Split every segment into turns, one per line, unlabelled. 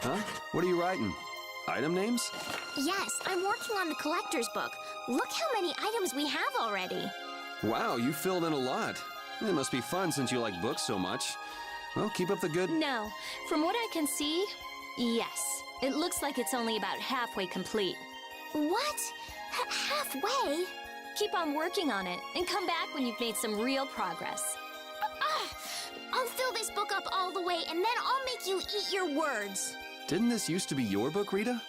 Huh? What are you writing? Item names?
Yes, I'm working on the collector's book. Look how many items we have already.
Wow, you filled in a lot. It must be fun since you like books so much. Well, keep up the good...
No. From what I can see, yes. It looks like it's only about halfway complete.
What? Halfway?
Keep on working on it, and come back when you've made some real progress.
I'll fill this book up all the way, and then I'll make you eat your words.
Didn't this used to be your book, Rita?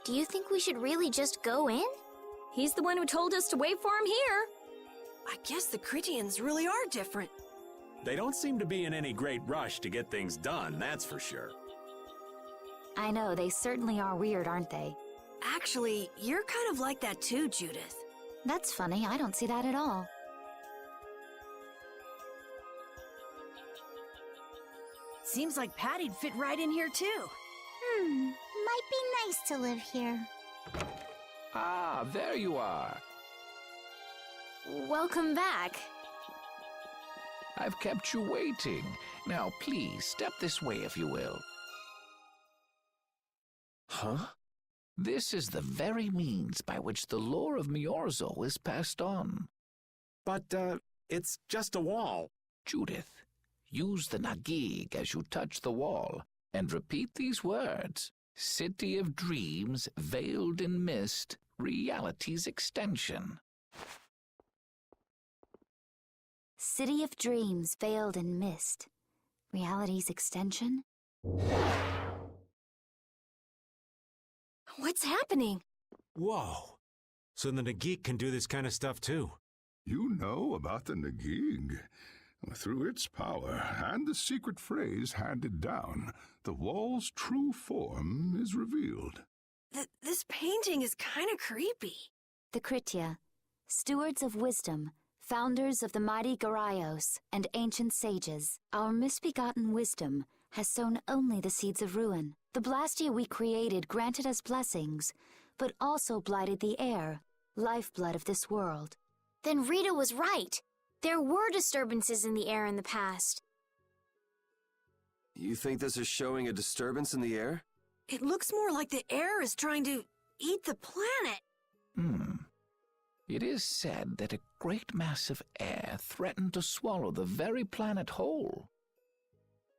Do you think we should really just go in?
He's the one who told us to wait for him here.
I guess the Krityans really are different.
They don't seem to be in any great rush to get things done, that's for sure.
I know, they certainly are weird, aren't they?
Actually, you're kind of like that too, Judith.
That's funny, I don't see that at all.
Seems like Patty'd fit right in here too.
Might be nice to live here.
Ah, there you are.
Welcome back.
I've kept you waiting. Now, please, step this way if you will.
Huh?
This is the very means by which the lore of Myorzo is passed on.
But, it's just a wall.
Judith, use the Nagig as you touch the wall, and repeat these words. City of Dreams, veiled in mist, reality's extension.
City of Dreams, veiled in mist. Reality's extension?
What's happening?
Whoa. So the Nagik can do this kind of stuff too.
You know about the Nagig. Through its power and the secret phrase handed down, the wall's true form is revealed.
This painting is kind of creepy.
The Krityan, stewards of wisdom, founders of the mighty Garaios and ancient sages, our misbegotten wisdom has sown only the seeds of ruin. The Blastia we created granted us blessings, but also blighted the air, lifeblood of this world.
Then Rita was right. There were disturbances in the air in the past.
You think this is showing a disturbance in the air?
It looks more like the air is trying to eat the planet.
It is said that a great mass of air threatened to swallow the very planet whole.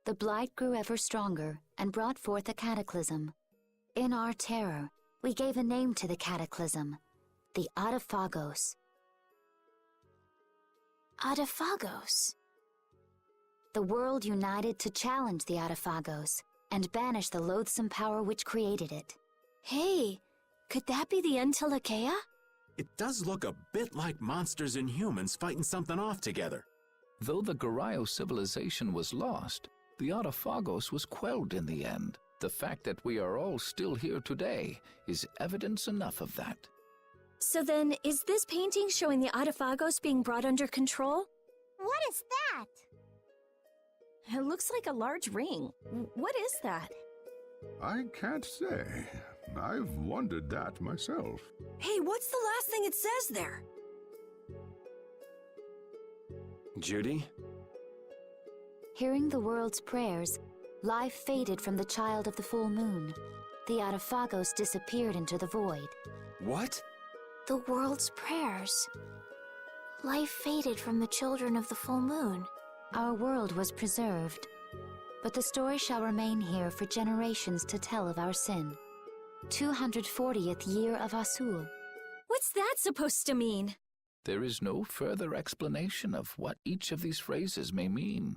The blight grew ever stronger and brought forth a cataclysm. In our terror, we gave a name to the cataclysm, the Adaphagos.
Adaphagos.
The world united to challenge the Adaphagos and banish the loathsome power which created it.
Hey, could that be the Entelekea?
It does look a bit like monsters and humans fighting something off together.
Though the Garaio civilization was lost, the Adaphagos was quelled in the end. The fact that we are all still here today is evidence enough of that.
So then, is this painting showing the Adaphagos being brought under control?
What is that?
It looks like a large ring. What is that?
I can't say. I've wondered that myself.
Hey, what's the last thing it says there?
Judy?
Hearing the world's prayers, life faded from the child of the full moon. The Adaphagos disappeared into the void.
What?
The world's prayers. Life faded from the children of the full moon.
Our world was preserved, but the story shall remain here for generations to tell of our sin. 240th year of Asul.
What's that supposed to mean?
There is no further explanation of what each of these phrases may mean.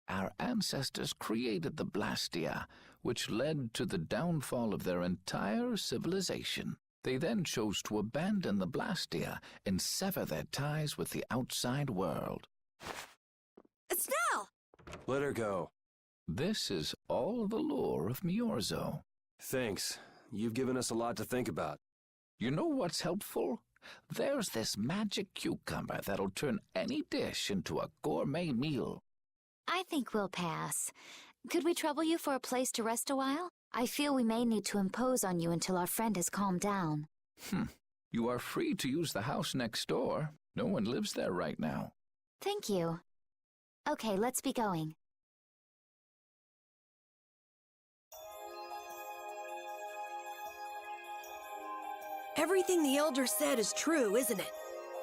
Our ancestors created the Blastia, which led to the downfall of their entire civilization. They then chose to abandon the Blastia and sever their ties with the outside world.
Estelle!
Let her go.
This is all the lore of Myorzo.
Thanks. You've given us a lot to think about.
You know what's helpful? There's this magic cucumber that'll turn any dish into a gourmet meal.
I think we'll pass. Could we trouble you for a place to rest a while? I feel we may need to impose on you until our friend has calmed down.
You are free to use the house next door. No one lives there right now.
Thank you. Okay, let's be going.
Everything the Elder said is true, isn't it?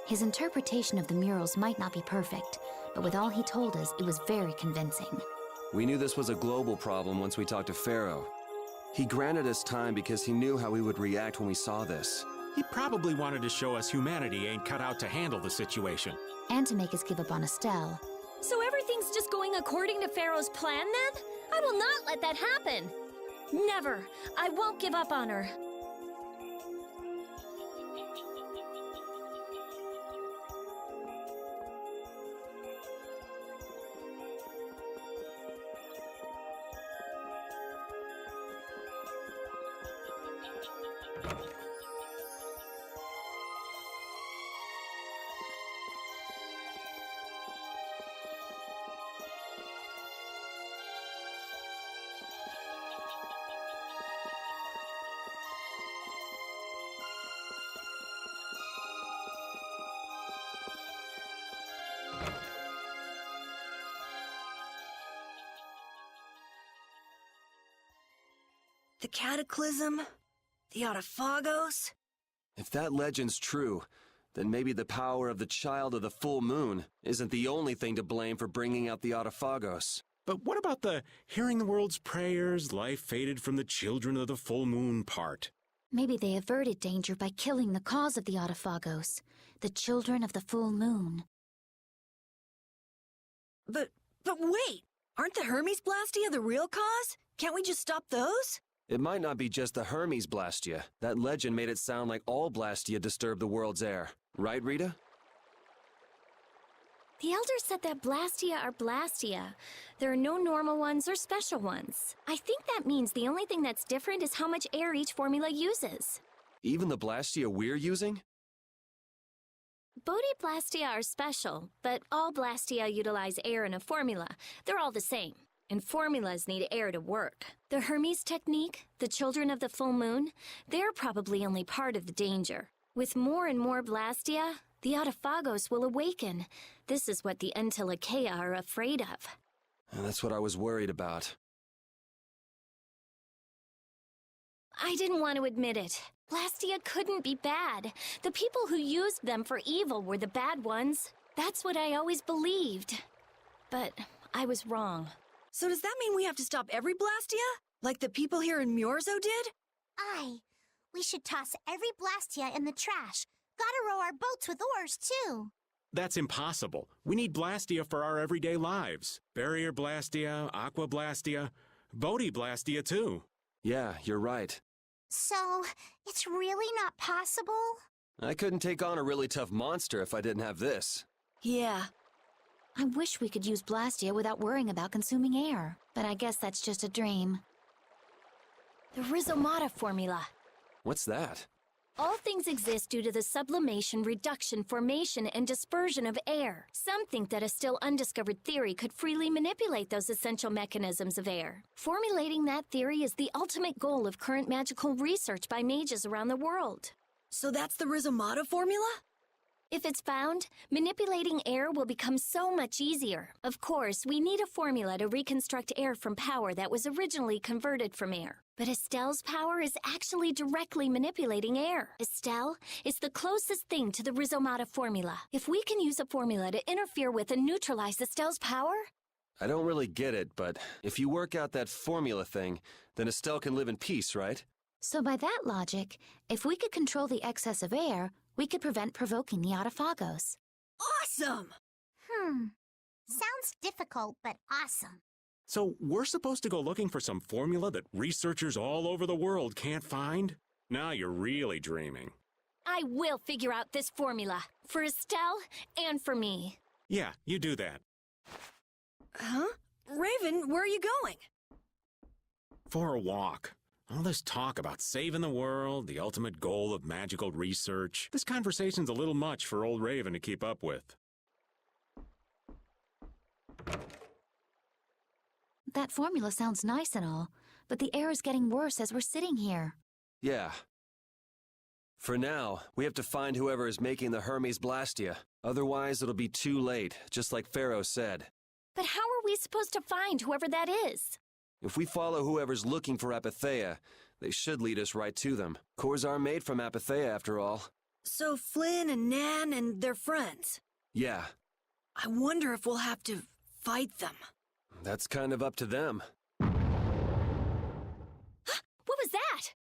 His interpretation of the murals might not be perfect, but with all he told us, it was very convincing.
We knew this was a global problem once we talked to Pharaoh. He granted us time because he knew how we would react when we saw this.
He probably wanted to show us humanity ain't cut out to handle the situation.
And to make us give up on Estelle.
So everything's just going according to Pharaoh's plan then? I will not let that happen. Never. I won't give up on her.
The Cataclysm? The Autophagos?
If that legend's true, then maybe the power of the Child of the Full Moon isn't the only thing to blame for bringing out the Autophagos.
But what about the hearing the world's prayers, life faded from the children of the full moon part?
Maybe they averted danger by killing the cause of the Autophagos, the children of the full moon.
But wait! Aren't the Hermes Blastia the real cause? Can't we just stop those?
It might not be just the Hermes Blastia. That legend made it sound like all Blastia disturb the world's air. Right, Rita?
The Elder said that Blastia are Blastia. There are no normal ones or special ones. I think that means the only thing that's different is how much air each formula uses.
Even the Blastia we're using?
Bodhi Blastia are special, but all Blastia utilize air in a formula. They're all the same, and formulas need air to work. The Hermes technique, the children of the full moon, they're probably only part of the danger. With more and more Blastia, the Autophagos will awaken. This is what the Entelekea are afraid of.
And that's what I was worried about.
I didn't want to admit it. Blastia couldn't be bad. The people who used them for evil were the bad ones. That's what I always believed. But I was wrong.
So does that mean we have to stop every Blastia? Like the people here in Myorzo did?
Aye. We should toss every Blastia in the trash. Gotta row our boats with oars, too.
That's impossible. We need Blastia for our everyday lives. Barrier Blastia, Aqua Blastia, Bodhi Blastia too.
Yeah, you're right.
So, it's really not possible?
I couldn't take on a really tough monster if I didn't have this.
Yeah.
I wish we could use Blastia without worrying about consuming air, but I guess that's just a dream.
The Rhizomata formula.
What's that?
All things exist due to the sublimation, reduction, formation, and dispersion of air. Some think that a still undiscovered theory could freely manipulate those essential mechanisms of air. Formulating that theory is the ultimate goal of current magical research by mages around the world.
So that's the Rhizomata formula?
If it's found, manipulating air will become so much easier. Of course, we need a formula to reconstruct air from power that was originally converted from air. But Estelle's power is actually directly manipulating air. Estelle is the closest thing to the Rhizomata formula. If we can use a formula to interfere with and neutralize Estelle's power...
I don't really get it, but if you work out that formula thing, then Estelle can live in peace, right?
So by that logic, if we could control the excess of air, we could prevent provoking the Autophagos.
Awesome!
Sounds difficult, but awesome.
So we're supposed to go looking for some formula that researchers all over the world can't find? Now you're really dreaming.
I will figure out this formula. For Estelle and for me.
Yeah, you do that.
Huh? Raven, where are you going?
For a walk. All this talk about saving the world, the ultimate goal of magical research. This conversation's a little much for old Raven to keep up with.
That formula sounds nice and all, but the air is getting worse as we're sitting here.
Yeah. For now, we have to find whoever is making the Hermes Blastia. Otherwise, it'll be too late, just like Pharaoh said.
But how are we supposed to find whoever that is?
If we follow whoever's looking for Apatheia, they should lead us right to them. Cores are made from Apatheia, after all.
So Flynn and Nan and their friends.
Yeah.
I wonder if we'll have to fight them.
That's kind of up to them.
What was that?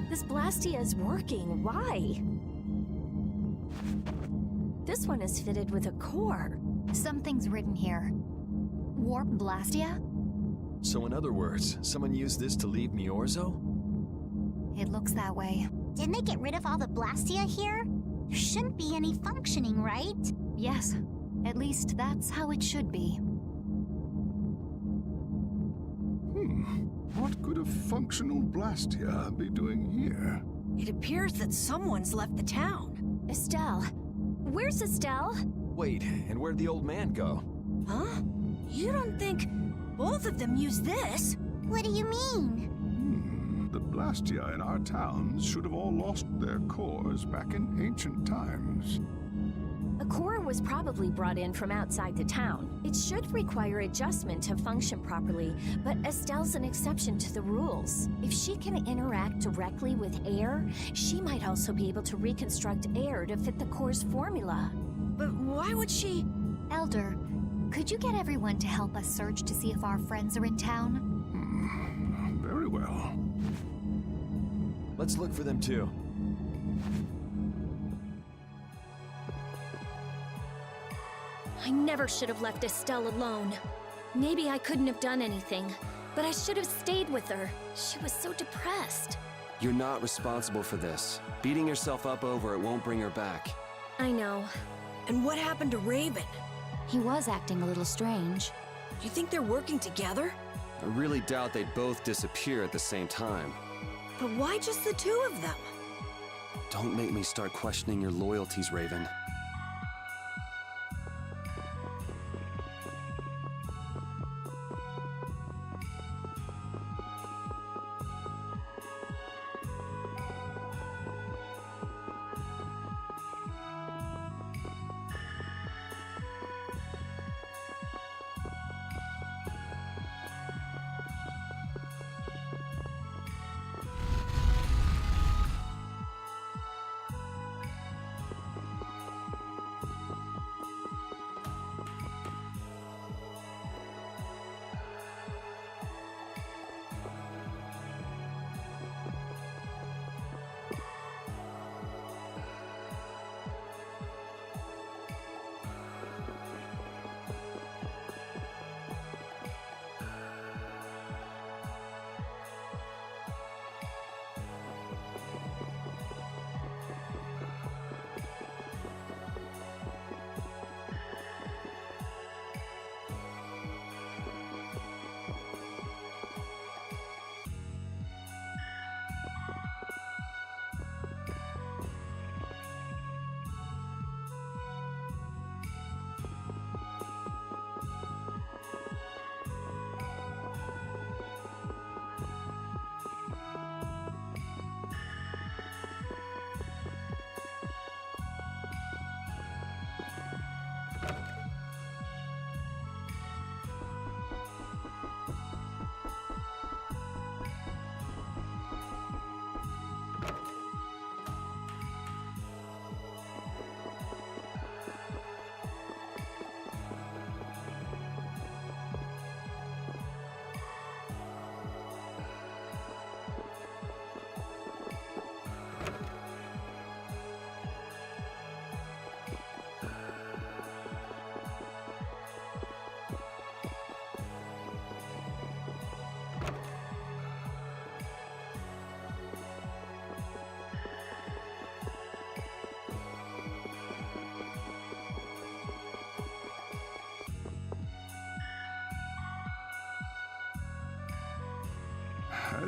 This Blastia is working. Why? This one is fitted with a core.
Something's written here. Warp Blastia?
So in other words, someone used this to leave Myorzo?
It looks that way.
Didn't they get rid of all the Blastia here? There shouldn't be any functioning, right?
Yes. At least that's how it should be.
What could a functional Blastia be doing here?
It appears that someone's left the town.
Estelle. Where's Estelle?
Wait, and where'd the old man go?
Huh? You don't think both of them used this?
What do you mean?
The Blastia in our towns should have all lost their cores back in ancient times.
A core was probably brought in from outside the town. It should require adjustment to function properly, but Estelle's an exception to the rules. If she can interact directly with air, she might also be able to reconstruct air to fit the core's formula.
But why would she...
Elder, could you get everyone to help us search to see if our friends are in town?
Very well.
Let's look for them too.
I never should have left Estelle alone. Maybe I couldn't have done anything, but I should have stayed with her. She was so depressed.
You're not responsible for this. Beating yourself up over it won't bring her back.
I know.
And what happened to Raven?
He was acting a little strange.
Do you think they're working together?
I really doubt they'd both disappear at the same time.
But why just the two of them?
Don't make me start questioning your loyalties, Raven.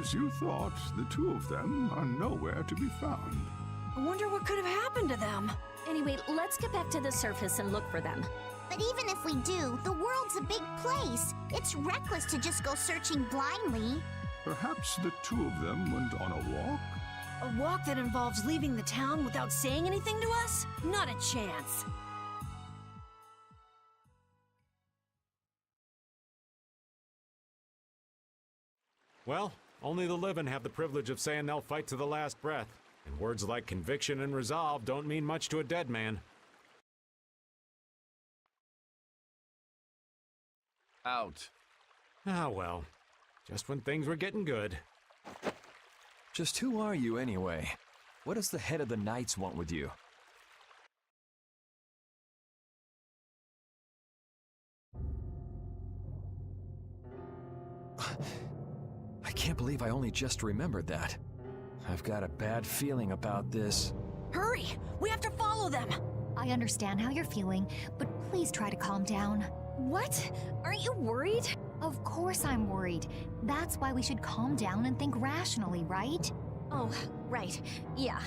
As you thought, the two of them are nowhere to be found.
I wonder what could have happened to them.
Anyway, let's get back to the surface and look for them.
But even if we do, the world's a big place. It's reckless to just go searching blindly.
Perhaps the two of them went on a walk?
A walk that involves leaving the town without saying anything to us? Not a chance.
Well, only the living have the privilege of saying they'll fight to the last breath. And words like conviction and resolve don't mean much to a dead man.
Out.
Ah, well. Just when things were getting good.
Just who are you, anyway? What does the head of the Knights want with you? I can't believe I only just remembered that. I've got a bad feeling about this.
Hurry! We have to follow them!
I understand how you're feeling, but please try to calm down.
What? Aren't you worried?
Of course I'm worried. That's why we should calm down and think rationally, right?
Oh, right. Yeah.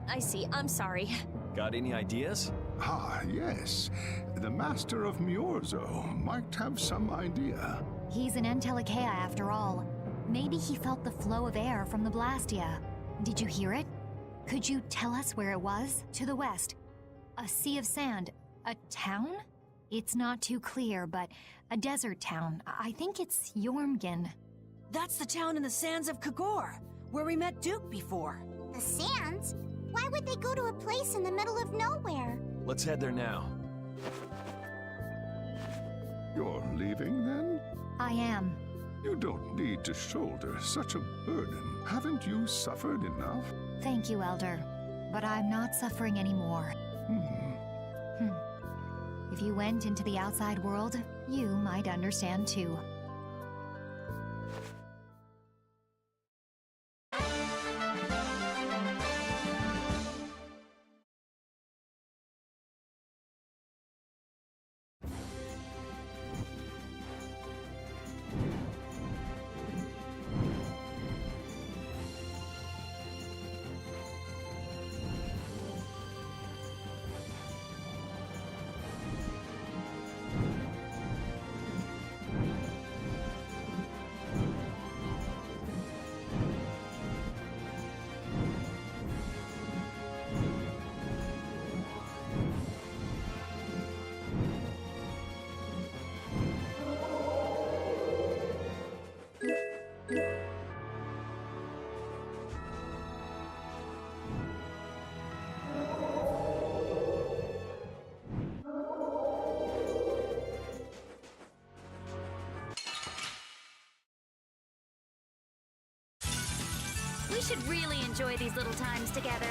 I see. I'm sorry.
Got any ideas?
Ah, yes. The Master of Myorzo might have some idea.
He's an Entelekea after all. Maybe he felt the flow of air from the Blastia. Did you hear it? Could you tell us where it was? To the west. A sea of sand. A town? It's not too clear, but a desert town. I think it's Yormgen.
That's the town in the sands of Kagor, where we met Duke before.
The sands? Why would they go to a place in the middle of nowhere?
Let's head there now.
You're leaving, then?
I am.
You don't need to shoulder such a burden. Haven't you suffered enough?
Thank you, Elder. But I'm not suffering anymore. If you went into the outside world, you might understand too.
We should really enjoy these little times together.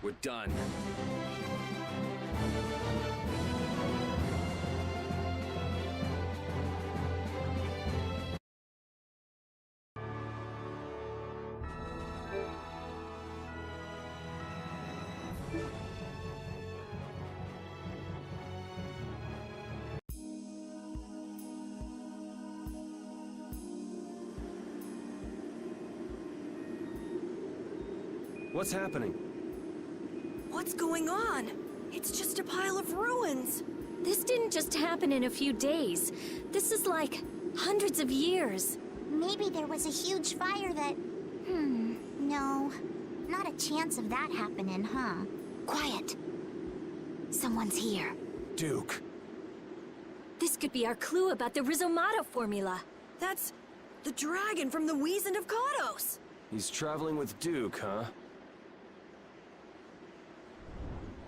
We're done. What's happening?
What's going on? It's just a pile of ruins.
This didn't just happen in a few days. This is like hundreds of years.
Maybe there was a huge fire that... no. Not a chance of that happening, huh?
Quiet. Someone's here.
Duke.
This could be our clue about the Rizomata formula.
That's the dragon from the Weasand of Kados.
He's traveling with Duke, huh?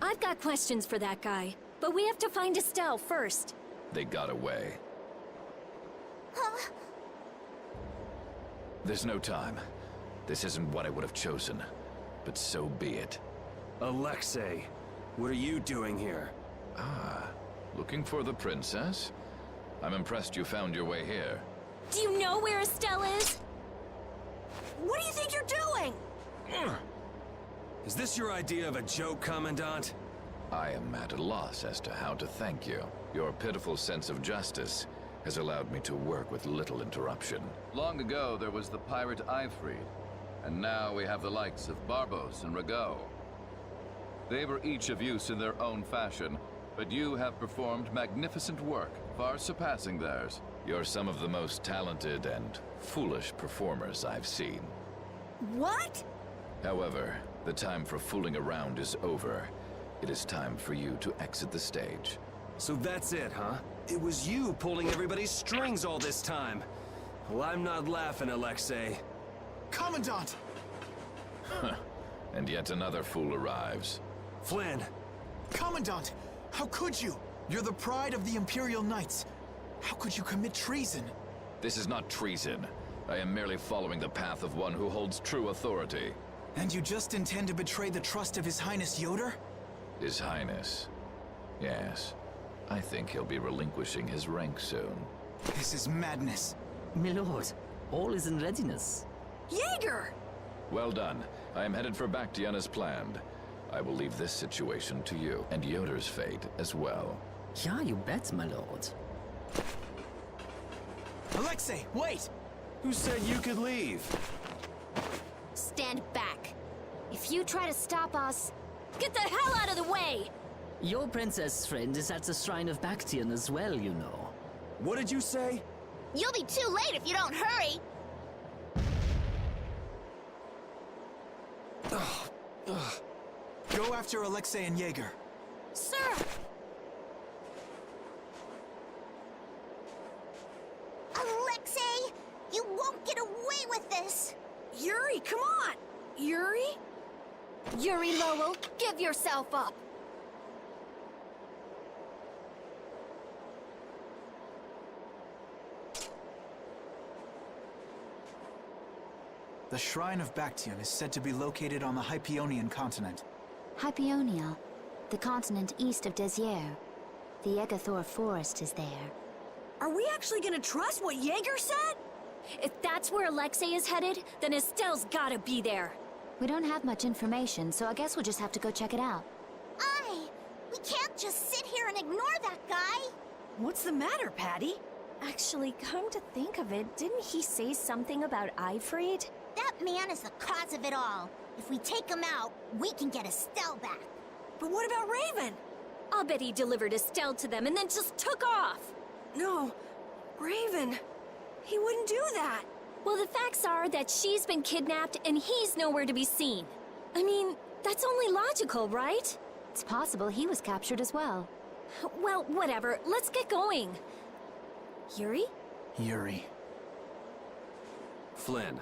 I've got questions for that guy, but we have to find Estelle first.
They got away.
Huh?
There's no time. This isn't what I would have chosen, but so be it.
Alexei, what are you doing here?
Looking for the princess? I'm impressed you found your way here.
Do you know where Estelle is?
What do you think you're doing?
Is this your idea of a joke, Commandant?
I am at a loss as to how to thank you. Your pitiful sense of justice has allowed me to work with little interruption. Long ago, there was the pirate Ifrid, and now we have the likes of Barbos and Rago. They were each of use in their own fashion, but you have performed magnificent work, far surpassing theirs. You're some of the most talented and foolish performers I've seen.
What?
However, the time for fooling around is over. It is time for you to exit the stage.
So that's it, huh? It was you pulling everybody's strings all this time. Well, I'm not laughing, Alexei.
Commandant!
And yet another fool arrives.
Flynn!
Commandant! How could you? You're the pride of the Imperial Knights. How could you commit treason?
This is not treason. I am merely following the path of one who holds true authority.
And you just intend to betray the trust of His Highness Yoder?
His Highness? Yes. I think he'll be relinquishing his rank soon.
This is madness.
My lord, all is in readiness.
Jaeger!
Well done. I am headed for Baction as planned. I will leave this situation to you, and Yoder's fate as well.
Yeah, you bet, my lord.
Alexei, wait!
Who said you could leave?
Stand back. If you try to stop us, get the hell out of the way!
Your princess friend is at the Shrine of Baction as well, you know.
What did you say?
You'll be too late if you don't hurry.
Go after Alexei and Jaeger.
Sir!
Alexei, you won't get away with this.
Yuri, come on! Yuri?
Yuri Lowell, give yourself up!
The Shrine of Baction is said to be located on the Hypionian continent.
Hypionia, the continent east of Desier. The Egathor forest is there.
Are we actually gonna trust what Jaeger said?
If that's where Alexei is headed, then Estelle's gotta be there.
We don't have much information, so I guess we'll just have to go check it out.
We can't just sit here and ignore that guy.
What's the matter, Patty?
Actually, come to think of it, didn't he say something about Ifrid?
That man is the cause of it all. If we take him out, we can get Estelle back.
But what about Raven?
I'll bet he delivered Estelle to them and then just took off.
No, Raven. He wouldn't do that.
Well, the facts are that she's been kidnapped and he's nowhere to be seen. I mean, that's only logical, right?
It's possible he was captured as well.
Well, whatever. Let's get going. Yuri?
Yuri.
Flynn.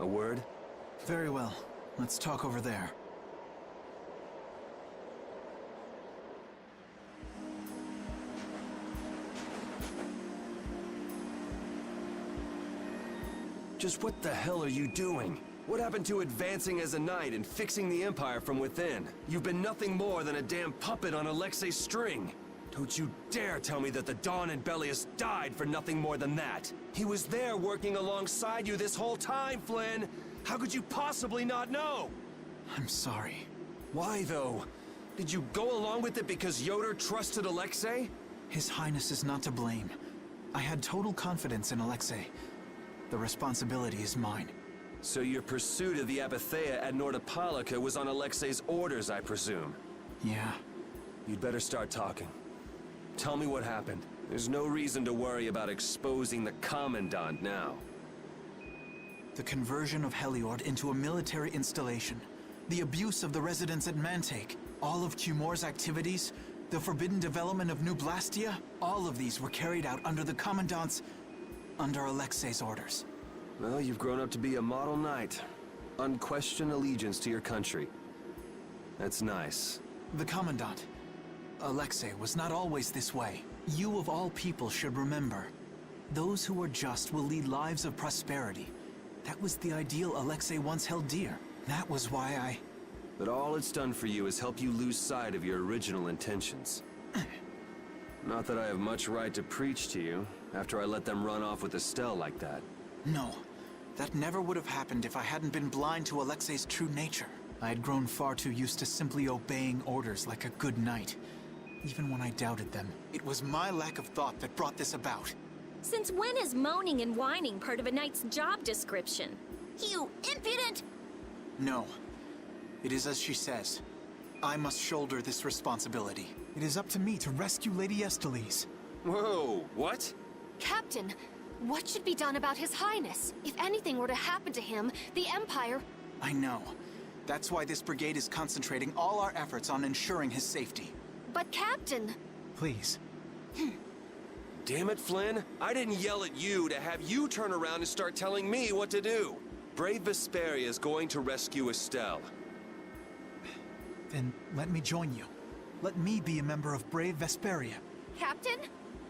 A word?
Very well. Let's talk over there.
Just what the hell are you doing? What happened to advancing as a knight and fixing the Empire from within? You've been nothing more than a damn puppet on Alexei's string. Don't you dare tell me that the Dawn and Bellius died for nothing more than that. He was there working alongside you this whole time, Flynn. How could you possibly not know?
I'm sorry.
Why, though? Did you go along with it because Yoder trusted Alexei?
His Highness is not to blame. I had total confidence in Alexei. The responsibility is mine.
So your pursuit of the Apatheia at Nordopolica was on Alexei's orders, I presume?
Yeah.
You'd better start talking. Tell me what happened. There's no reason to worry about exposing the Commandant now.
The conversion of Heliord into a military installation, the abuse of the residents at Mantake, all of Cumor's activities, the forbidden development of New Blastia, all of these were carried out under the Commandant's... under Alexei's orders.
Well, you've grown up to be a model knight. Unquestioned allegiance to your country. That's nice.
The Commandant, Alexei, was not always this way. You of all people should remember. Those who are just will lead lives of prosperity. That was the ideal Alexei once held dear. That was why I...
But all it's done for you is help you lose sight of your original intentions. Not that I have much right to preach to you, after I let them run off with Estelle like that.
No, that never would have happened if I hadn't been blind to Alexei's true nature. I had grown far too used to simply obeying orders like a good knight. Even when I doubted them, it was my lack of thought that brought this about.
Since when is moaning and whining part of a knight's job description?
You impudent!
No. It is as she says. I must shoulder this responsibility.
It is up to me to rescue Lady Estelle.
Whoa, what?
Captain, what should be done about His Highness? If anything were to happen to him, the Empire...
I know. That's why this brigade is concentrating all our efforts on ensuring his safety.
But Captain...
Please.
Damn it, Flynn. I didn't yell at you to have you turn around and start telling me what to do. Brave Vesperia is going to rescue Estelle.
Then let me join you. Let me be a member of Brave Vesperia.
Captain?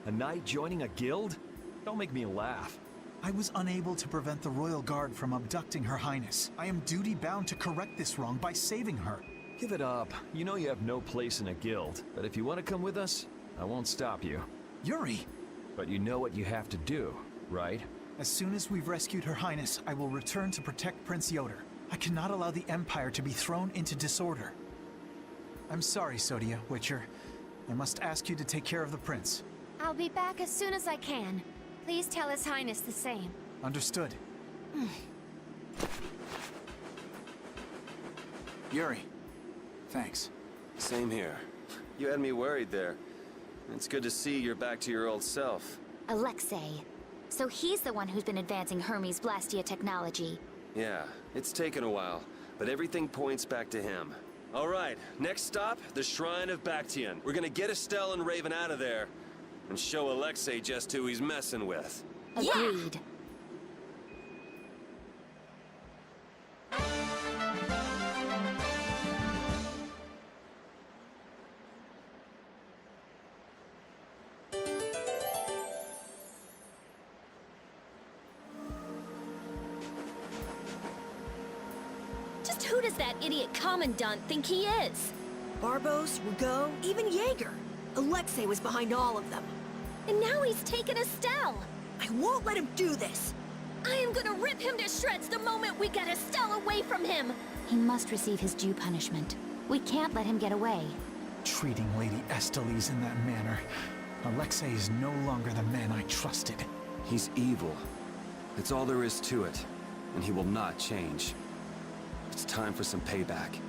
A knight joining a guild? Don't make me laugh.
I was unable to prevent the Royal Guard from abducting Her Highness. I am duty-bound to correct this wrong by saving her.
Give it up. You know you have no place in a guild. But if you want to come with us, I won't stop you.
Yuri!
But you know what you have to do, right?
As soon as we've rescued Her Highness, I will return to protect Prince Yoder. I cannot allow the Empire to be thrown into disorder. I'm sorry, Sodia, Witcher. I must ask you to take care of the prince.
I'll be back as soon as I can. Please tell His Highness the same.
Understood.
Yuri, thanks.
Same here. You had me worried there. It's good to see you're back to your old self.
Alexei. So he's the one who's been advancing Hermes' Blastia technology.
Yeah, it's taken a while, but everything points back to him. All right, next stop, the Shrine of Baction. We're gonna get Estelle and Raven out of there, and show Alexei just who he's messing with.
Agreed.
Just who does that idiot Commandant think he is?
Barbos, Rigaud, even Jaeger. Alexei was behind all of them.
And now he's taken Estelle.
I won't let him do this.
I am gonna rip him to shreds the moment we get Estelle away from him.
He must receive his due punishment. We can't let him get away.
Treating Lady Estelle in that manner. Alexei is no longer the man I trusted.
He's evil. That's all there is to it, and he will not change. It's time for some payback.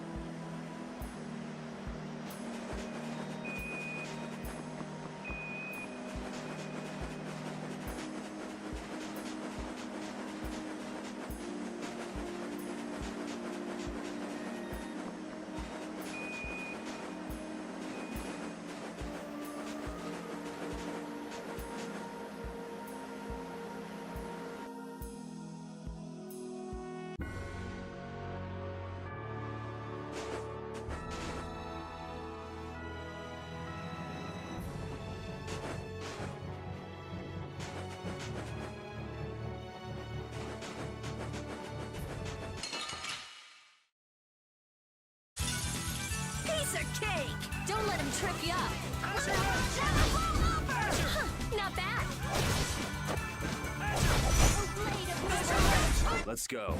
Piece of cake! Don't let him trip you up. Not bad.
Let's go.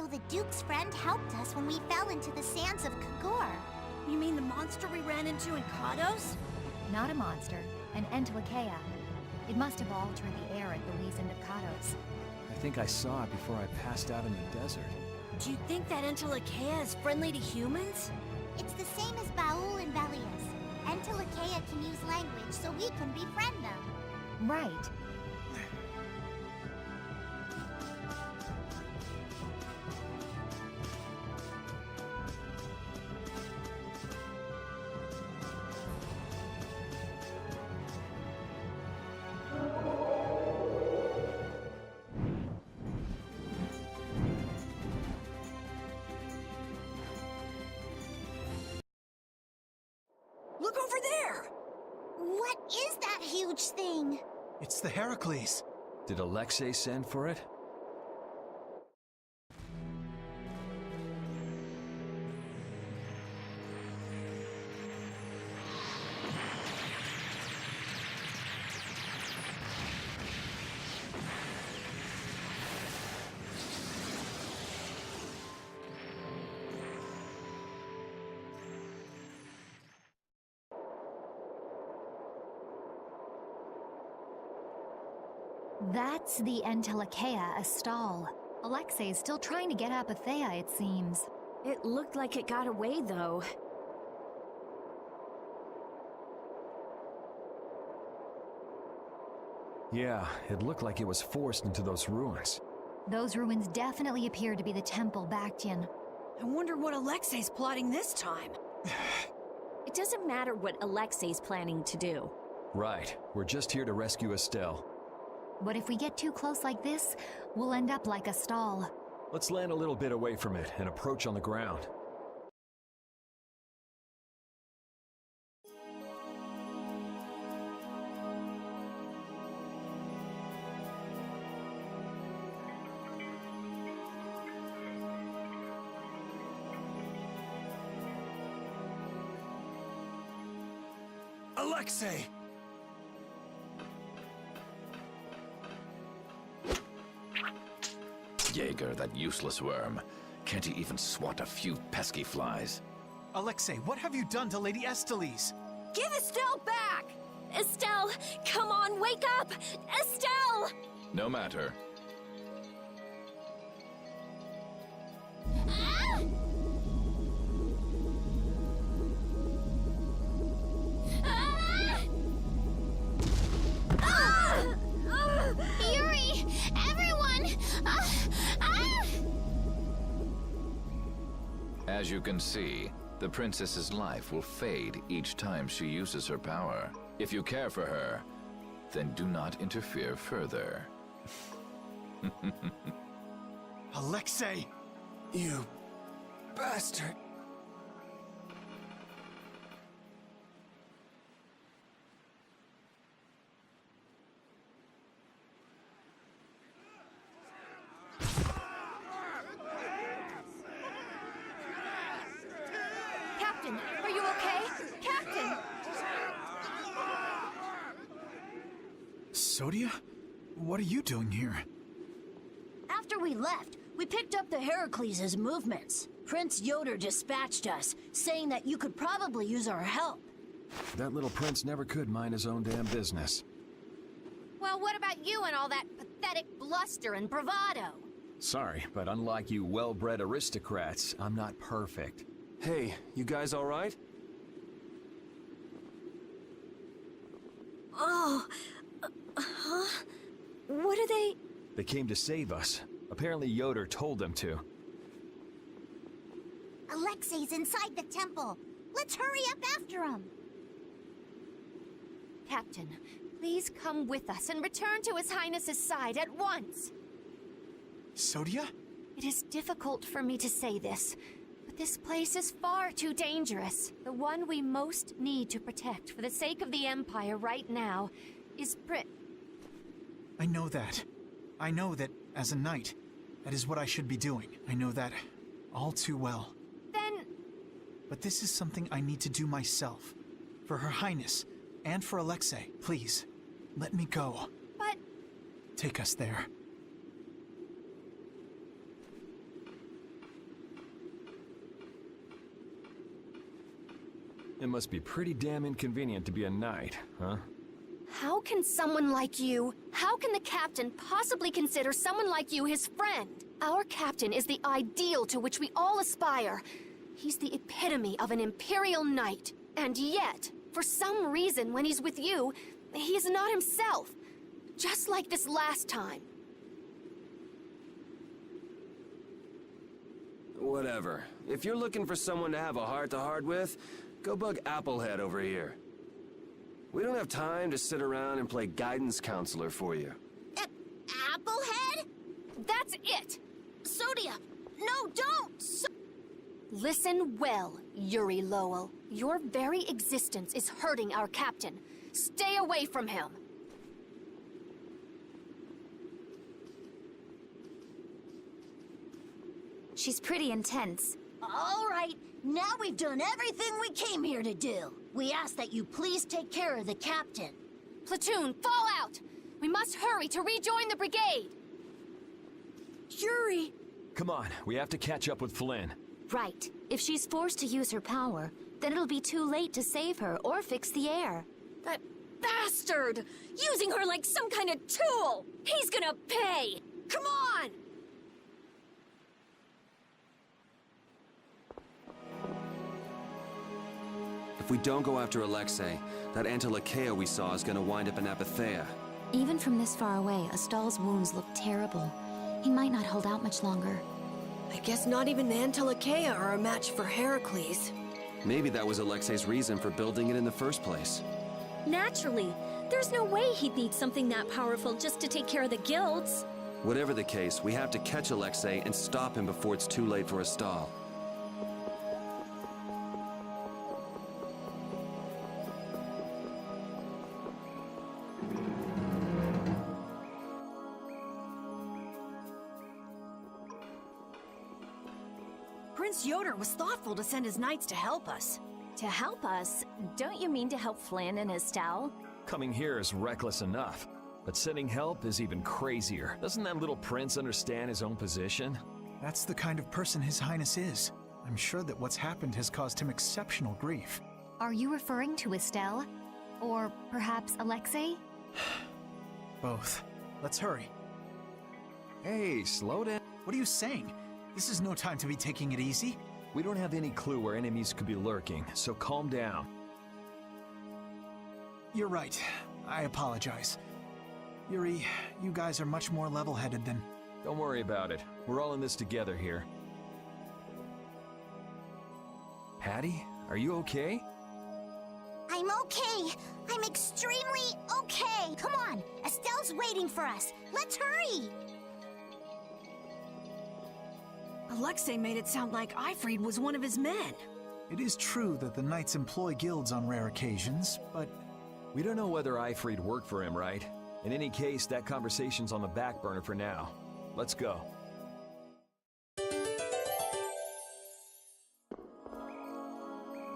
So the Duke's friend helped us when we fell into the sands of Kagor.
You mean the monster we ran into in Kados?
Not a monster, an Entelekea. It must have altered the air at the least end of Kados.
I think I saw it before I passed out in the desert.
Do you think that Entelekea is friendly to humans?
It's the same as Baul and Velius. Entelekea can use language, so we can befriend them.
Right.
Look over there!
What is that huge thing?
It's the Heracles.
Did Alexei send for it?
That's the Entelekea Estelle. Alexei's still trying to get Apathea, it seems.
It looked like it got away, though.
Yeah, it looked like it was forced into those ruins.
Those ruins definitely appear to be the Temple Baction.
I wonder what Alexei's plotting this time.
It doesn't matter what Alexei's planning to do.
Right, we're just here to rescue Estelle.
But if we get too close like this, we'll end up like a stall.
Let's land a little bit away from it and approach on the ground.
Alexei!
Jaeger, that useless worm. Can't he even swat a few pesky flies?
Alexei, what have you done to Lady Estellise?
Give Estelle back!
Estelle, come on, wake up! Estelle!
No matter.
Ah! Ah! Ah! Yuri! Everyone!
As you can see, the princess's life will fade each time she uses her power. If you care for her, then do not interfere further.
Alexei!
You bastard!
Captain, are you okay? Captain!
Sodia? What are you doing here?
After we left, we picked up the Heracles' movements. Prince Yoder dispatched us, saying that you could probably use our help.
That little prince never could mind his own damn business.
Well, what about you and all that pathetic bluster and bravado?
Sorry, but unlike you well-bred aristocrats, I'm not perfect.
Hey, you guys alright?
Oh, huh? What are they?
They came to save us. Apparently Yoder told them to.
Alexei's inside the temple. Let's hurry up after him.
Captain, please come with us and return to His Highness's side at once.
Sodia?
It is difficult for me to say this, but this place is far too dangerous. The one we most need to protect for the sake of the Empire right now is
I know that. I know that, as a knight, that is what I should be doing. I know that all too well.
Then...
But this is something I need to do myself. For Her Highness, and for Alexei. Please, let me go.
But...
Take us there.
It must be pretty damn inconvenient to be a knight, huh?
How can someone like you, how can the captain possibly consider someone like you his friend? Our captain is the ideal to which we all aspire. He's the epitome of an imperial knight. And yet, for some reason when he's with you, he is not himself. Just like this last time.
Whatever. If you're looking for someone to have a heart-to-heart with, go bug Applehead over here. We don't have time to sit around and play guidance counselor for you.
Applehead?
That's it!
Sodia! No, don't!
Listen well, Yuri Lowell. Your very existence is hurting our captain. Stay away from him.
She's pretty intense.
All right, now we've done everything we came here to do. We ask that you please take care of the captain.
Platoon, fall out! We must hurry to rejoin the brigade!
Yuri!
Come on, we have to catch up with Flynn.
Right. If she's forced to use her power, then it'll be too late to save her or fix the air.
That bastard! Using her like some kind of tool! He's gonna pay! Come on!
If we don't go after Alexei, that Antilochea we saw is gonna wind up in Apatheia.
Even from this far away, Estelle's wounds look terrible. He might not hold out much longer.
I guess not even the Antilochea are a match for Heracles.
Maybe that was Alexei's reason for building it in the first place.
Naturally. There's no way he'd need something that powerful just to take care of the guilds.
Whatever the case, we have to catch Alexei and stop him before it's too late for a stall.
Prince Yoder was thoughtful to send his knights to help us.
To help us? Don't you mean to help Flynn and Estelle?
Coming here is reckless enough, but sending help is even crazier. Doesn't that little prince understand his own position?
That's the kind of person His Highness is. I'm sure that what's happened has caused him exceptional grief.
Are you referring to Estelle? Or perhaps Alexei?
Both. Let's hurry.
Hey, slow down.
What are you saying? This is no time to be taking it easy.
We don't have any clue where enemies could be lurking, so calm down.
You're right. I apologize. Yuri, you guys are much more level-headed than...
Don't worry about it. We're all in this together here. Hattie, are you okay?
I'm okay. I'm extremely okay. Come on, Estelle's waiting for us. Let's hurry.
Alexei made it sound like Ifrid was one of his men.
It is true that the knights employ guilds on rare occasions, but...
We don't know whether Ifrid worked for him, right? In any case, that conversation's on the back burner for now. Let's go.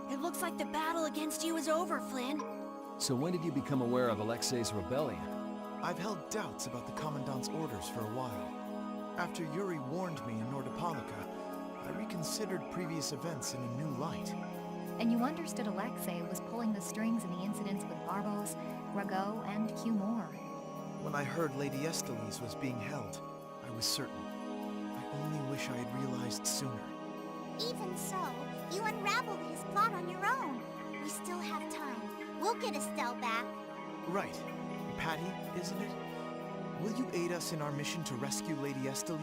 It looks like the battle against you is over, Flynn.
So when did you become aware of Alexei's rebellion?
I've held doubts about the Commandant's orders for a while. After Yuri warned me in Nordopolica, I reconsidered previous events in a new light.
And you understood Alexei was pulling the strings in the incidents with Barbos, Rago, and Cumor.
When I heard Lady Estelle was being held, I was certain. I only wish I had realized sooner.
Even so, you unraveled his plot on your own. We still have time. We'll get Estelle back.
Right. Patty, isn't it? Will you aid us in our mission to rescue Lady Estelle?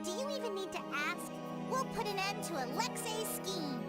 Do you even need to ask? We'll put an end to Alexei's scheme.